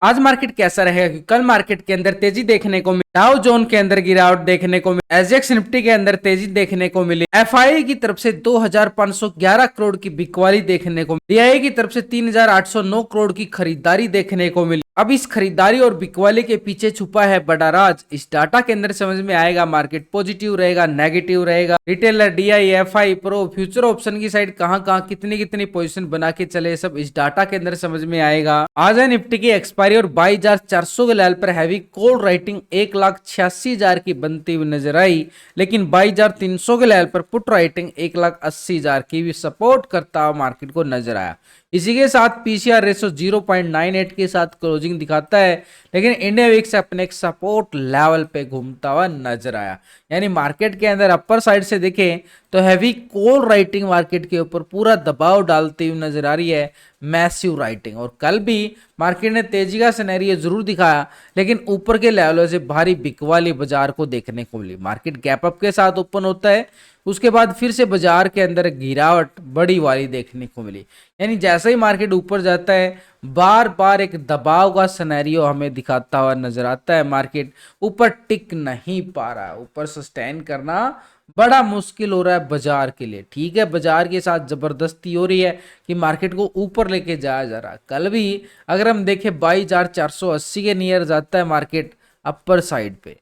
आज मार्केट कैसा रहेगा, क्योंकि कल मार्केट के अंदर तेजी देखने को मिली, डाउ जोन के अंदर गिरावट देखने को मिली, एसजीएक्स निफ्टी के अंदर तेजी देखने को मिली, एफआई की तरफ से 2511 करोड़ की बिकवाली देखने को मिली, डीआई की तरफ से 3809 करोड़ की खरीदारी देखने को मिली। अब इस खरीदारी और बिकवाली के पीछे छुपा है बड़ा राज, इस डाटा के अंदर समझ में आएगा। मार्केट पॉजिटिव रहेगा, नेगेटिव रहेगा, retailer, DI, FI, pro, future option की साइड कहां कहां कितनी कितनी पोजीशन बना के चले, सब इस डाटा के अंदर समझ में आएगा। आज है निफ्टी की एक्सपायरी और 22,400 के लेवल पर हैवी कॉल राइटिंग 1,86,000 की बनती हुई नजर आई, लेकिन 22,300 के लेवल पर पुट राइटिंग 1,80,000 की भी सपोर्ट करता हुआ मार्केट को नजर आया। इसी के साथ पीसीआर रेशो 0.98 के साथ क्लोजिंग दिखाता है, लेकिन इंडिया विक्स अपने एक सपोर्ट लेवल पे घूमता हुआ नजर आया। यानी मार्केट के अंदर अपर साइड से देखें तो हैवी कॉल राइटिंग मार्केट के ऊपर पूरा दबाव डालती हुई नजर आ रही है, मैसिव राइटिंग। और कल भी मार्केट ने तेजी का सिनेरियो जरूर दिखाया, लेकिन ऊपर के लेवलों से भारी बिकवाली बाजार को देखने को मिली। मार्केट गैप अप के साथ ओपन होता है, उसके बाद फिर से बाजार के अंदर गिरावट बड़ी वाली देखने को मिली। यानी जैसे ही मार्केट ऊपर जाता है, बार बार एक दबाव का सिनेरियो हमें दिखाता हुआ नजर आता है। मार्केट ऊपर टिक नहीं पा रहा है, ऊपर सस्टेन करना बड़ा मुश्किल हो रहा है बाजार के लिए। ठीक है, बाजार के साथ जबरदस्ती हो रही है कि मार्केट को ऊपर लेके जाया जा रहा है। कल भी अगर हम देखें 22,480 के नियर जाता है मार्केट अपर साइड पे,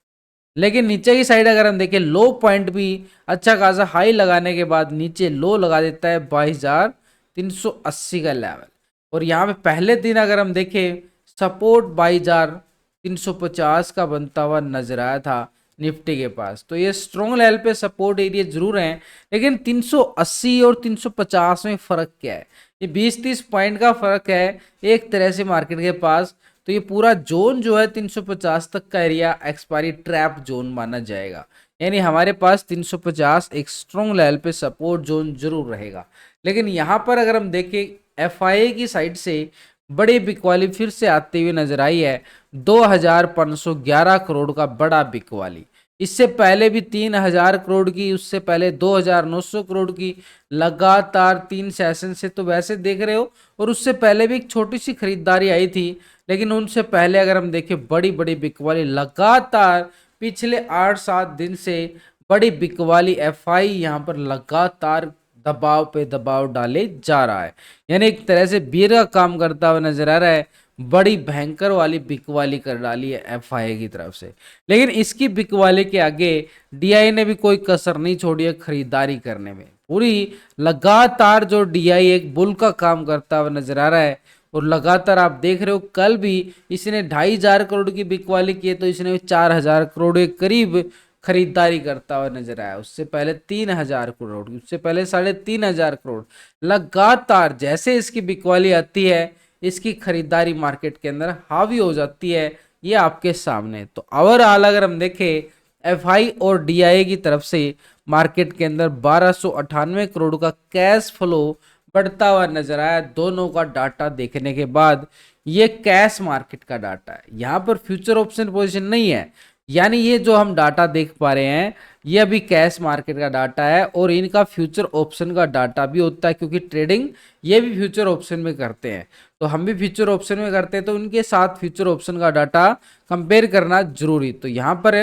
लेकिन नीचे की साइड अगर हम देखें लो पॉइंट भी अच्छा खासा हाई लगाने के बाद नीचे लो लगा देता है 22,380 का लेवल। और यहाँ पे पहले दिन अगर हम देखें सपोर्ट 22,350 का बनता हुआ नजर आया था निफ्टी के पास। तो ये स्ट्रॉन्ग लेवल पे सपोर्ट एरिया जरूर हैं, लेकिन 380 और 350 में फर्क क्या है? ये 20-30 पॉइंट का फर्क है एक तरह से मार्केट के पास। तो ये पूरा जोन जो है 350 तक का एरिया एक्सपायरी ट्रैप जोन माना जाएगा। यानी हमारे पास 350 एक स्ट्रॉन्ग लेवल पे सपोर्ट जोन जरूर रहेगा। लेकिन यहाँ पर अगर हम देखें एफआईए की साइड से बड़ी बिकवाली फिर से आती हुई नजर आई है, 2,511 करोड़ का बड़ा बिकवाली। इससे पहले भी 3,000 करोड़ की, उससे पहले 2,900 करोड़ की, लगातार 3 सेशन से तो वैसे देख रहे हो। और उससे पहले भी एक छोटी सी खरीदारी आई थी, लेकिन उनसे पहले अगर हम देखें बड़ी बड़ी बिकवाली लगातार पिछले 8-7 दिन से बड़ी बिकवाली एफआई यहाँ पर लगातार दबाव पे दबाव डाले जा रहा है। यानी एक तरह से बीर का काम करता हुआ नजर आ रहा है। बड़ी भयंकर वाली बिकवाली कर डाली है एफआई की तरफ से। लेकिन इसकी बिकवाली के आगे डीआई ने भी कोई कसर नहीं छोड़ी है खरीदारी करने में। पूरी लगातार जो डीआई एक बुल का काम करता हुआ नजर आ रहा है। और लगातार आप देख रहे हो कल भी इसने 2,500 करोड़ की बिकवाली की है, तो इसने 4,000 करोड़ के करीब खरीदारी करता हुआ नजर आया। उससे पहले 3,000 करोड़, उससे पहले 3,500 करोड़। लगातार जैसे इसकी बिकवाली आती है, इसकी खरीदारी मार्केट के अंदर हावी हो जाती है। ये आपके सामने। तो ओवरऑल अगर हम देखें एफआई और डीआई की तरफ से मार्केट के अंदर 1,298 करोड़ का कैश फ्लो बढ़ता हुआ नजर आया। दोनों का डाटा देखने के बाद ये कैश मार्केट का डाटा है, यहाँ पर फ्यूचर ऑप्शन पोजीशन नहीं है। यानी ये जो हम डाटा देख पा रहे हैं ये अभी कैश मार्केट का डाटा है, और इनका फ्यूचर ऑप्शन का डाटा भी होता है, क्योंकि ट्रेडिंग ये भी फ्यूचर ऑप्शन में करते हैं। तो हम भी फ्यूचर ऑप्शन में करते हैं, तो उनके साथ फ्यूचर ऑप्शन का डाटा कंपेयर करना जरूरी। तो यहाँ पर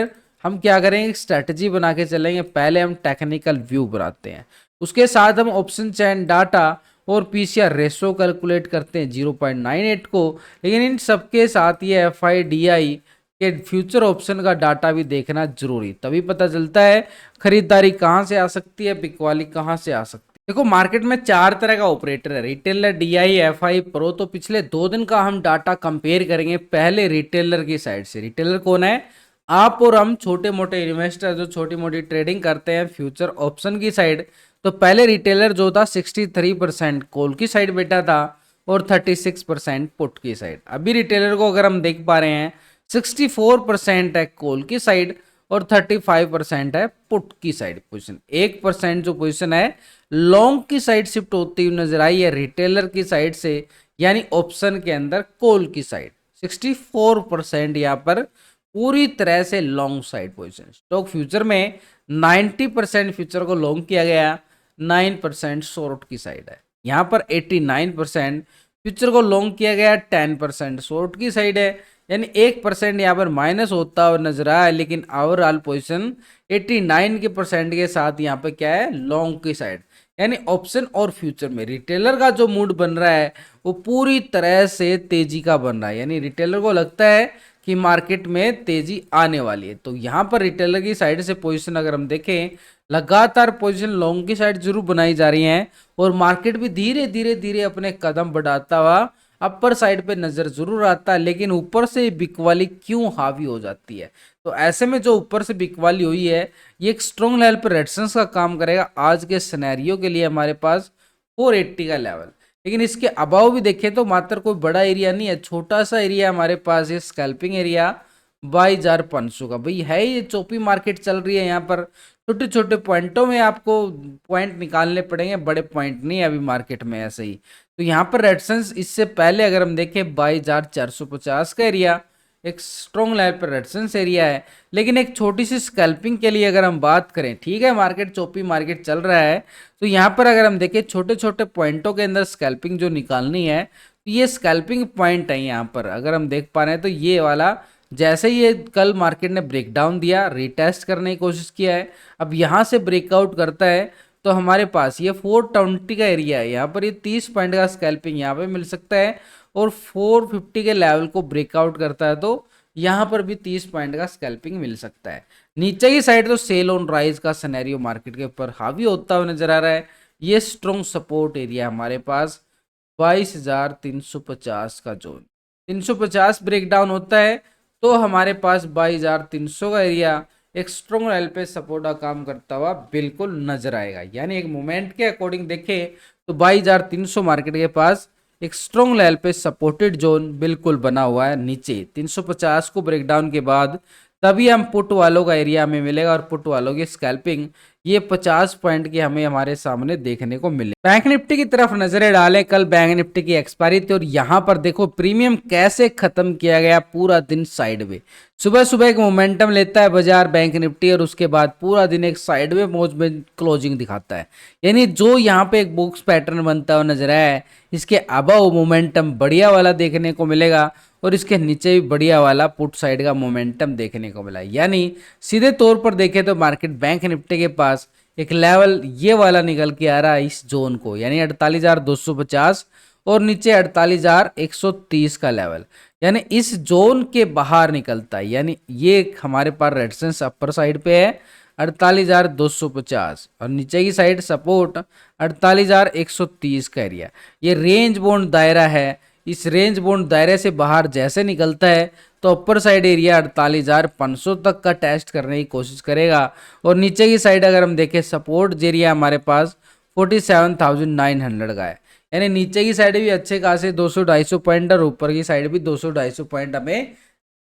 हम क्या करेंगे, स्ट्रेटजी बना के चलेंगे। पहले हम टेक्निकल व्यू बनाते हैं, उसके साथ हम ऑप्शन चैन डाटा और पीसीआर रेशो कैलकुलेट करते हैं 0.98 को। लेकिन इन सबके साथ ये एफआईडीआई के फ्यूचर ऑप्शन का डाटा भी देखना जरूरी, तभी पता चलता है खरीदारी कहां से आ सकती है, बिकवाली कहां से आ सकती है। देखो मार्केट में 4 तरह का ऑपरेटर है, रिटेलर, डीआई, एफआई, प्रो। तो पिछले 2 दिन का हम डाटा कंपेयर करेंगे पहले रिटेलर की साइड से। रिटेलर कौन है? आप और हम छोटे मोटे इन्वेस्टर जो छोटी मोटी ट्रेडिंग करते हैं फ्यूचर ऑप्शन की साइड। तो पहले रिटेलर जो था 63% कॉल की साइड बैठा था और 36% पुट की साइड। अभी रिटेलर को अगर हम देख पा रहे हैं 64% है कॉल की साइड और 35% है पुट की साइड पोजीशन। 1% जो पोजीशन है लॉन्ग की साइड शिफ्ट होती हुई नजर आई है रिटेलर की साइड से, यानी ऑप्शन के अंदर कॉल की साइड। 64% यहाँ पर पूरी तरह से long side position. Stock future में 90% फ्यूचर को लॉन्ग किया गया, 9% शॉर्ट की साइड है। यहाँ पर 89% फ्यूचर को लॉन्ग किया गया 10%, शॉर्ट की साइड है, यानी 1% यहाँ पर माइनस होता हुआ नजर आया है, लेकिन ओवरऑल पोजीशन 89 के परसेंट के साथ यहाँ पे क्या है, लॉन्ग की साइड। यानी ऑप्शन और फ्यूचर में रिटेलर का जो मूड बन रहा है वो पूरी तरह से तेजी का बन रहा है, यानी रिटेलर को लगता है कि मार्केट में तेजी आने वाली है। तो यहाँ पर रिटेलर की साइड से पोजीशन अगर हम देखें, लगातार पोजीशन लॉन्ग की साइड जरूर बनाई जा रही है और मार्केट भी धीरे धीरे धीरे अपने कदम बढ़ाता हुआ अपर साइड पे नजर जरूर आता है, लेकिन ऊपर से बिकवाली क्यों हावी हो जाती है। तो ऐसे में जो ऊपर से बिकवाली हुई है ये एक स्ट्रॉन्ग लेवल पर रेजिस्टेंस का काम करेगा आज के सिनेरियो के लिए हमारे पास 480 का लेवल। लेकिन इसके अबाव भी देखें तो मात्र कोई बड़ा एरिया नहीं है, छोटा सा एरिया हमारे पास, ये स्कैल्पिंग एरिया 22,500 का। भाई है ये चौपी मार्केट चल रही है, यहाँ पर छोटे छोटे पॉइंटों में आपको पॉइंट निकालने पड़ेंगे, बड़े पॉइंट नहीं है अभी मार्केट में ऐसे ही। तो यहाँ पर रेजिस्टेंस इससे पहले अगर हम देखें 22,450 का एरिया एक स्ट्रॉन्ग लेवल पर रेजिस्टेंस एरिया है। लेकिन एक छोटी सी स्कैल्पिंग के लिए अगर हम बात करें, ठीक है मार्केट चौपी मार्केट चल रहा है, तो यहाँ पर अगर हम देखें छोटे छोटे पॉइंटों के अंदर स्कैल्पिंग जो निकालनी है, तो ये स्कैल्पिंग पॉइंट है। यहाँ पर अगर हम देख पा रहे हैं तो ये वाला, जैसे ये कल मार्केट ने ब्रेकडाउन दिया, रिटेस्ट करने की कोशिश किया है, अब यहाँ से ब्रेकआउट करता है तो हमारे पास ये 420 का एरिया है, यहाँ पर ये 30 पॉइंट का स्कैल्पिंग यहाँ पे मिल सकता है। और 450 के लेवल को ब्रेकआउट करता है तो यहाँ पर भी 30 पॉइंट का स्कैल्पिंग मिल सकता है। नीचे की साइड तो सेल ऑन राइज का सिनेरियो मार्केट के ऊपर हावी होता हुआ नजर आ रहा है। ये स्ट्रॉन्ग सपोर्ट एरिया हमारे पास 22,350 का जोन, 350 ब्रेकडाउन होता है तो हमारे पास 22,300 का एरिया एक स्ट्रॉन्ग लेवल पे सपोर्ट का काम करता हुआ बिल्कुल नजर आएगा। यानी एक मोमेंट के अकॉर्डिंग देखें तो 22,300 मार्केट के पास एक स्ट्रॉन्ग लेवल पे सपोर्टेड जोन बिल्कुल बना हुआ है। नीचे 350 को ब्रेकडाउन के बाद तभी हम पुट वालों का एरिया हमें मिलेगा, और पुट वालों की स्कैल्पिंग ये 50 पॉइंट की हमें हमारे सामने देखने को मिले। बैंक निफ्टी की तरफ नजरें डालें, कल बैंक निफ्टी की एक्सपायरी थी और यहाँ पर देखो प्रीमियम कैसे खत्म किया गया, पूरा दिन साइडवे। सुबह सुबह एक मोमेंटम लेता है बाजार बैंक निफ्टी और उसके बाद पूरा दिन एक साइडवे मोज में क्लोजिंग दिखाता है। यानी जो यहाँ पे एक बॉक्स पैटर्न बनता हुआ नजर आया है, इसके अबव मोमेंटम बढ़िया वाला देखने को मिलेगा और इसके नीचे भी बढ़िया वाला पुट साइड का मोमेंटम देखने को मिला। यानी सीधे तौर पर देखें तो मार्केट बैंक निफ्टी के पास एक लेवल ये वाला निकल के आ रहा है इस जोन को, यानी 48,250 और नीचे 48,130 का लेवल, यानी इस जोन के बाहर निकलता है। यानी ये हमारे पास रेजिस्टेंस अपर साइड पे है 48,250 और नीचे की साइड सपोर्ट 48,130 का एरिया। ये रेंज बाउंड दायरा है, इस रेंज बाउंड दायरे से बाहर जैसे निकलता है तो अपर साइड एरिया 48,500 तक का टेस्ट करने की कोशिश करेगा। और नीचे की साइड अगर हम देखें सपोर्ट एरिया हमारे पास 47,900 का है, यानी नीचे की साइड भी अच्छे खासे 200-250 पॉइंट और ऊपर की साइड भी 200-250 पॉइंट हमें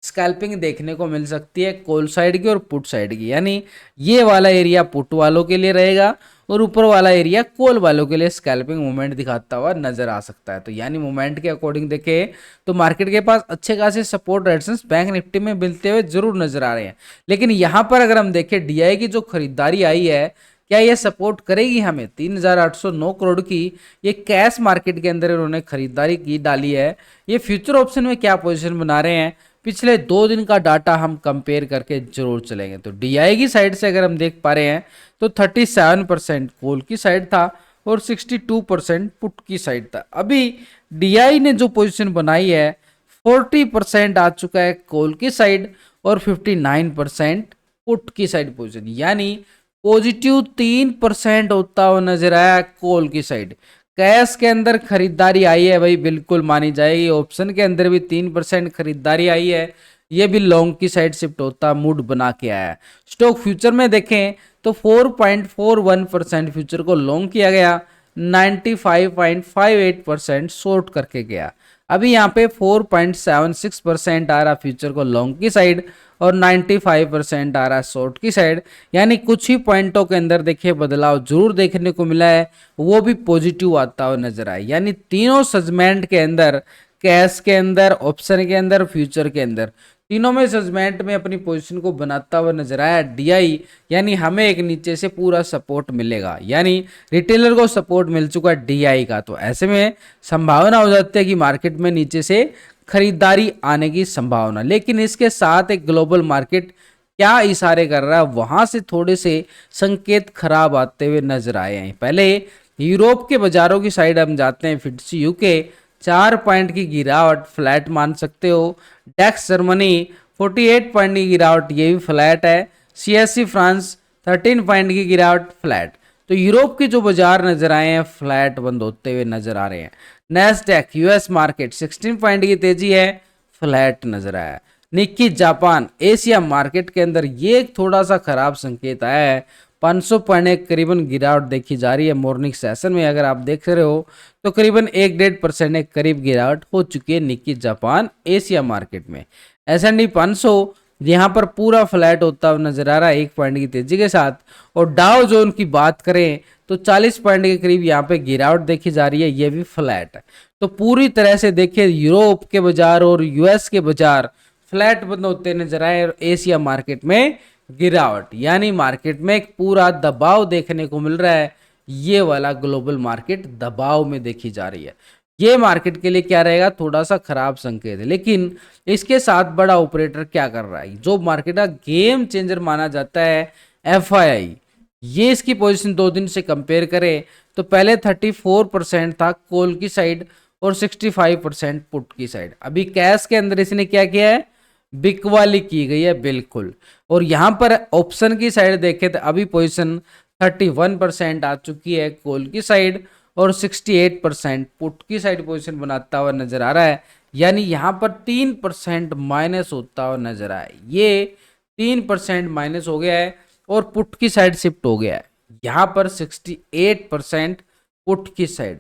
स्कैल्पिंग देखने को मिल सकती है कॉल साइड की और पुट साइड की। यानी ये वाला एरिया पुट वालों के लिए रहेगा और ऊपर वाला एरिया कॉल वालों के लिए स्कैल्पिंग मूवमेंट दिखाता हुआ नजर आ सकता है। तो यानी मूवमेंट के अकॉर्डिंग देखें तो मार्केट के पास अच्छे खासे सपोर्ट रेजिस्टेंस बैंक निफ्टी में मिलते हुए जरूर नजर आ रहे हैं। लेकिन यहाँ पर अगर हम देखें डीआई की जो खरीदारी आई है, क्या ये सपोर्ट करेगी हमें 3,809 करोड़ की ये कैश मार्केट के अंदर इन्होंने खरीदारी की डाली है। ये फ्यूचर ऑप्शन में क्या पोजीशन बना रहे हैं, पिछले 2 दिन का डाटा हम कंपेयर करके जरूर चलेंगे। तो डीआई की साइड से अगर हम देख पा रहे हैं तो 37% कॉल की साइड था और 62% पुट की साइड था। अभी डीआई ने जो पोजीशन बनाई है 40% आ चुका है कॉल की साइड और 59% पुट की साइड पोजीशन, यानी पॉजिटिव 3% होता हुआ नजर आया कॉल की साइड। कैश के अंदर खरीदारी आई है भाई, बिल्कुल मानी जाएगी। ऑप्शन के अंदर भी 3% खरीदारी आई है, ये भी लॉन्ग की साइड शिफ्ट होता मूड बना के आया है। स्टॉक फ्यूचर में देखें तो 4.41% फ्यूचर को लॉन्ग किया गया, 95.58% शॉर्ट करके गया। अभी यहाँ पे 4.76% आ रहा फ्यूचर को लॉन्ग की साइड और 95% आ रहा शॉर्ट की साइड। यानी कुछ ही पॉइंटों के अंदर देखिए बदलाव जरूर देखने को मिला है, वो भी पॉजिटिव आता हुआ नजर आया। यानी तीनों सेगमेंट के अंदर, कैश के अंदर, ऑप्शन के अंदर, फ्यूचर के अंदर, तीनों में सेगमेंट में अपनी पोजीशन को बनाता हुआ नजर आया डीआई, यानी हमें एक नीचे से पूरा सपोर्ट मिलेगा, यानी रिटेलर को सपोर्ट मिल चुका है डीआई का। तो ऐसे में संभावना हो जाती है कि मार्केट में नीचे से खरीदारी आने की संभावना। लेकिन इसके साथ एक ग्लोबल मार्केट क्या इशारे कर रहा है, वहां से थोड़े से संकेत खराब आते हुए नजर आए हैं। पहले यूरोप के बाजारों की साइड हम जाते हैं। फिट्स यूके 4 पॉइंट की गिरावट फ्लैट मान सकते हो। डेक्स जर्मनी 48 पॉइंट की गिरावट, ये भी फ्लैट है। सीएससी फ्रांस 13 पॉइंट की गिरावट फ्लैट। तो यूरोप के जो बाजार नजर आए हैं फ्लैट बंद होते हुए नजर आ रहे हैं। नेस्डैक यूएस मार्केट 16 पॉइंट की तेजी है, फ्लैट नजर आया। निक्की जापान एशिया मार्केट के अंदर ये एक थोड़ा सा खराब संकेत आया है। 500 पॉइंट करीबन गिरावट देखी जा रही है। मॉर्निंग सेशन में अगर आप देख रहे हो तो करीबन 1-1.5% के करीब गिरावट हो चुकी है निक्की जापान एशिया मार्केट में। S&P 500 यहाँ पर पूरा फ्लैट होता हुआ नजर आ रहा है 1 पॉइंट की तेजी के साथ। और डाउ जोन की बात करें तो 40 पॉइंट के करीब यहाँ पे गिरावट देखी जा रही है, ये भी फ्लैट है। तो पूरी तरह से देखिए यूरोप के बाजार और यूएस के बाजार फ्लैट बंद होते नजर आए और एशिया मार्केट में गिरावट, यानी मार्केट में एक पूरा दबाव देखने को मिल रहा है। ये वाला ग्लोबल मार्केट दबाव में देखी जा रही है। ये मार्केट के लिए क्या रहेगा, थोड़ा सा खराब संकेत है। लेकिन इसके साथ बड़ा ऑपरेटर क्या कर रहा है, जो मार्केट का गेम चेंजर माना जाता है एफआईआई, ये इसकी पोजीशन 2 दिन से कंपेयर करें तो पहले 34% था कॉल की साइड और 65% पुट की साइड। अभी कैश के अंदर इसने क्या किया है, बिकवाली की गई है बिल्कुल। और यहां पर ऑप्शन की साइड देखें तो अभी पोजीशन 31% आ चुकी है कॉल की साइड और 68% पुट की साइड पोजीशन बनाता हुआ नजर आ रहा है। यानी यहां पर 3% माइनस होता हुआ नजर आया। ये 3% माइनस हो गया है और पुट की साइड शिफ्ट हो गया है। यहां पर 68% पुट की साइड,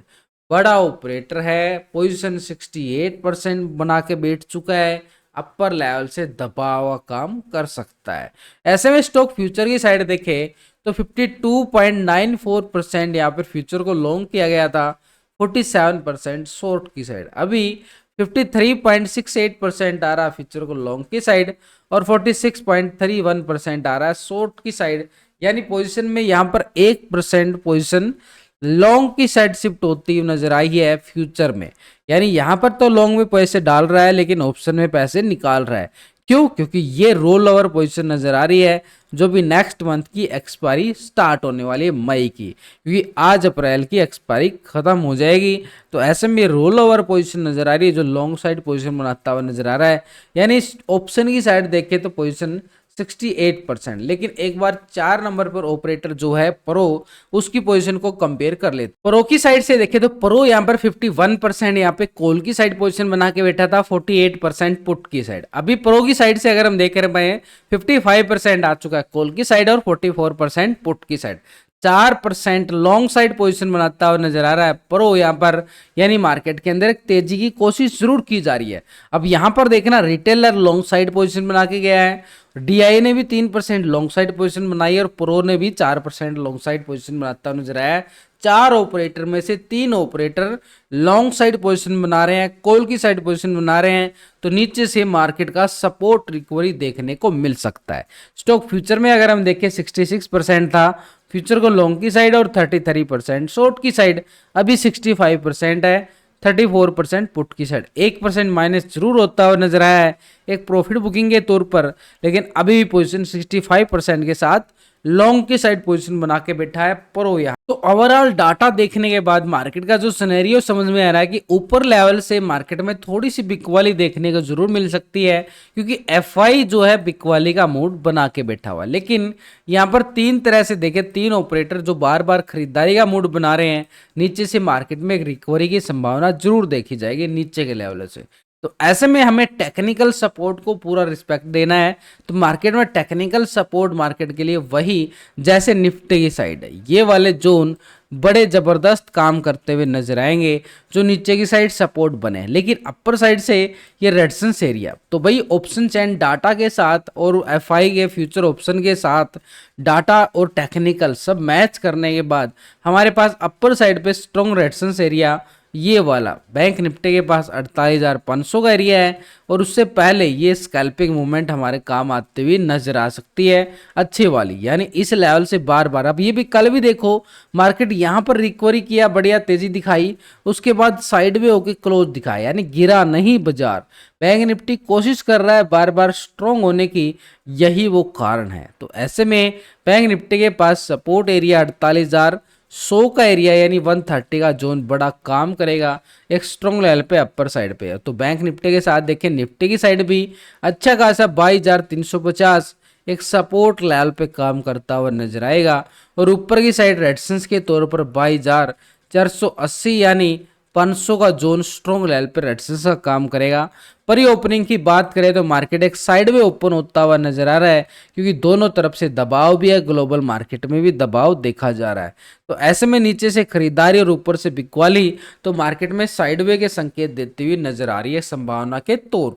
बड़ा ऑपरेटर है, पोजीशन 68% बना के बैठ चुका है, अपर लेवल से दबा हुआ काम कर सकता है। ऐसे में स्टॉक फ्यूचर की साइड देखें तो 52.94% यहाँ पर फ्यूचर को लॉन्ग किया गया था, 47% शॉर्ट की साइड। अभी 53.68% आ रहा फ्यूचर को लॉन्ग की साइड और 46.31% आ रहा है शॉर्ट की साइड। यानी पोजीशन में यहाँ पर 1% पोजीशन लॉन्ग की साइड शिफ्ट होती हुई नजर आई है फ्यूचर में। यानी यहां पर तो लॉन्ग में पैसे डाल रहा है लेकिन ऑप्शन में पैसे निकाल रहा है। क्यों? क्योंकि ये रोल ओवर पोजीशन नजर आ रही है जो भी नेक्स्ट मंथ की एक्सपायरी स्टार्ट होने वाली है मई की, क्योंकि आज अप्रैल की एक्सपायरी खत्म हो जाएगी। तो ऐसे में रोल ओवर पोजीशन नजर आ रही है जो लॉन्ग साइड पोजीशन बनाता हुआ नजर आ रहा है। यानी ऑप्शन की साइड देखें तो पोजीशन 68%। लेकिन एक बार 4 नंबर पर ऑपरेटर जो है प्रो, उसकी पोजीशन को कंपेयर कर लेते। प्रो की साइड से देखें तो प्रो यहां पर 51% यहां पे कॉल की साइड पोजीशन बना के बैठा था, 48% पुट की साइड। अभी प्रो की साइड से अगर हम देख रहे हैं 55% आ चुका है कॉल की साइड और 44% पुट की साइड। 4% लॉन्ग साइड पोजीशन बनाता हुआ नजर आ रहा है प्रो यहां पर। यानी मार्केट के अंदर एक तेजी की कोशिश जरूर की जा रही है। अब यहां पर देखना रिटेलर लॉन्ग साइड पोजीशन बना के गया है, डीआई ने भी 3% लॉन्ग साइड पोजीशन बनाई और प्रो ने भी 4% लॉन्ग साइड पोजीशन बनाता हुआ नजर आया है। 4 ऑपरेटर में से 3 ऑपरेटर लॉन्ग साइड पोजीशन बना रहे हैं, कॉल की साइड पोजीशन बना रहे हैं। तो नीचे से मार्केट का सपोर्ट रिकवरी देखने को मिल सकता है। स्टॉक फ्यूचर में अगर हम देखें 66% था फ्यूचर को लॉन्ग की साइड और 33% शॉर्ट की साइड। अभी 65% है, 34% पुट की साइड। 1% माइनस जरूर होता हुआ नजर आया है एक प्रॉफिट बुकिंग के तौर पर, लेकिन अभी भी पोजीशन 65% के साथ लॉन्ग की साइड पोजीशन बना के बैठा है प्रो यहाँ। तो ओवरऑल डाटा देखने के बाद मार्केट का जो सिनेरियो समझ में आ रहा है कि ऊपर लेवल से मार्केट में थोड़ी सी बिकवाली देखने को जरूर मिल सकती है, क्योंकि एफआई जो है बिकवाली का मूड बना के बैठा हुआ है। लेकिन यहाँ पर 3 तरह से देखे, 3 ऑपरेटर जो बार बार खरीदारी का मूड बना रहे हैं, नीचे से मार्केट में एक रिकवरी की संभावना जरूर देखी जाएगी नीचे के लेवल से। तो ऐसे में हमें टेक्निकल सपोर्ट को पूरा रिस्पेक्ट देना है। तो मार्केट में टेक्निकल सपोर्ट मार्केट के लिए वही जैसे निफ्टी की साइड है, ये वाले जोन बड़े जबरदस्त काम करते हुए नजर आएंगे जो नीचे की साइड सपोर्ट बने। लेकिन अपर साइड से ये रेजिस्टेंस एरिया, तो भाई ऑप्शन चैन डाटा के साथ और एफआई के फ्यूचर ऑप्शन के साथ डाटा और टेक्निकल सब मैच करने के बाद हमारे पास अपर साइड पे स्ट्रॉन्ग रेजिस्टेंस एरिया ये वाला बैंक निफ्टी के पास 48,500 का एरिया है और उससे पहले ये स्कैल्पिंग मूवमेंट हमारे काम आते हुए नजर आ सकती है अच्छी वाली, यानी इस लेवल से बार बार। अब ये भी कल भी देखो मार्केट यहाँ पर रिकवरी किया, बढ़िया तेजी दिखाई, उसके बाद साइड में होके क्लोज दिखाया, यानी गिरा नहीं बाजार। बैंक निफ्टी कोशिश कर रहा है बार बार स्ट्रॉन्ग होने की, यही वो कारण है। तो ऐसे में बैंक निफ्टी के पास सपोर्ट एरिया 48,100 का एरिया यानी 130 का जोन बड़ा काम करेगा, एक स्ट्रॉन्ग लेवल पे अपर साइड पे है। तो बैंक निफ्टी के साथ देखें निफ्टी की साइड भी अच्छा खासा 22,350 एक सपोर्ट लेवल पे काम करता हुआ नजर आएगा और ऊपर की साइड रेजिस्टेंस के तौर पर 22,480 यानी 500 का जोन स्ट्रॉन्ग लेवल पे रेजिस्टेंस का काम करेगा। पर ये ओपनिंग की बात करें तो मार्केट एक साइड में ओपन होता हुआ नजर आ रहा है, क्योंकि दोनों तरफ से दबाव भी है, ग्लोबल मार्केट में भी दबाव देखा जा रहा है। तो ऐसे में नीचे से खरीदारी और ऊपर से बिकवाली तो मार्केट में साइडवे के संकेत देती हुई नजर आ रही है संभावना के तौर।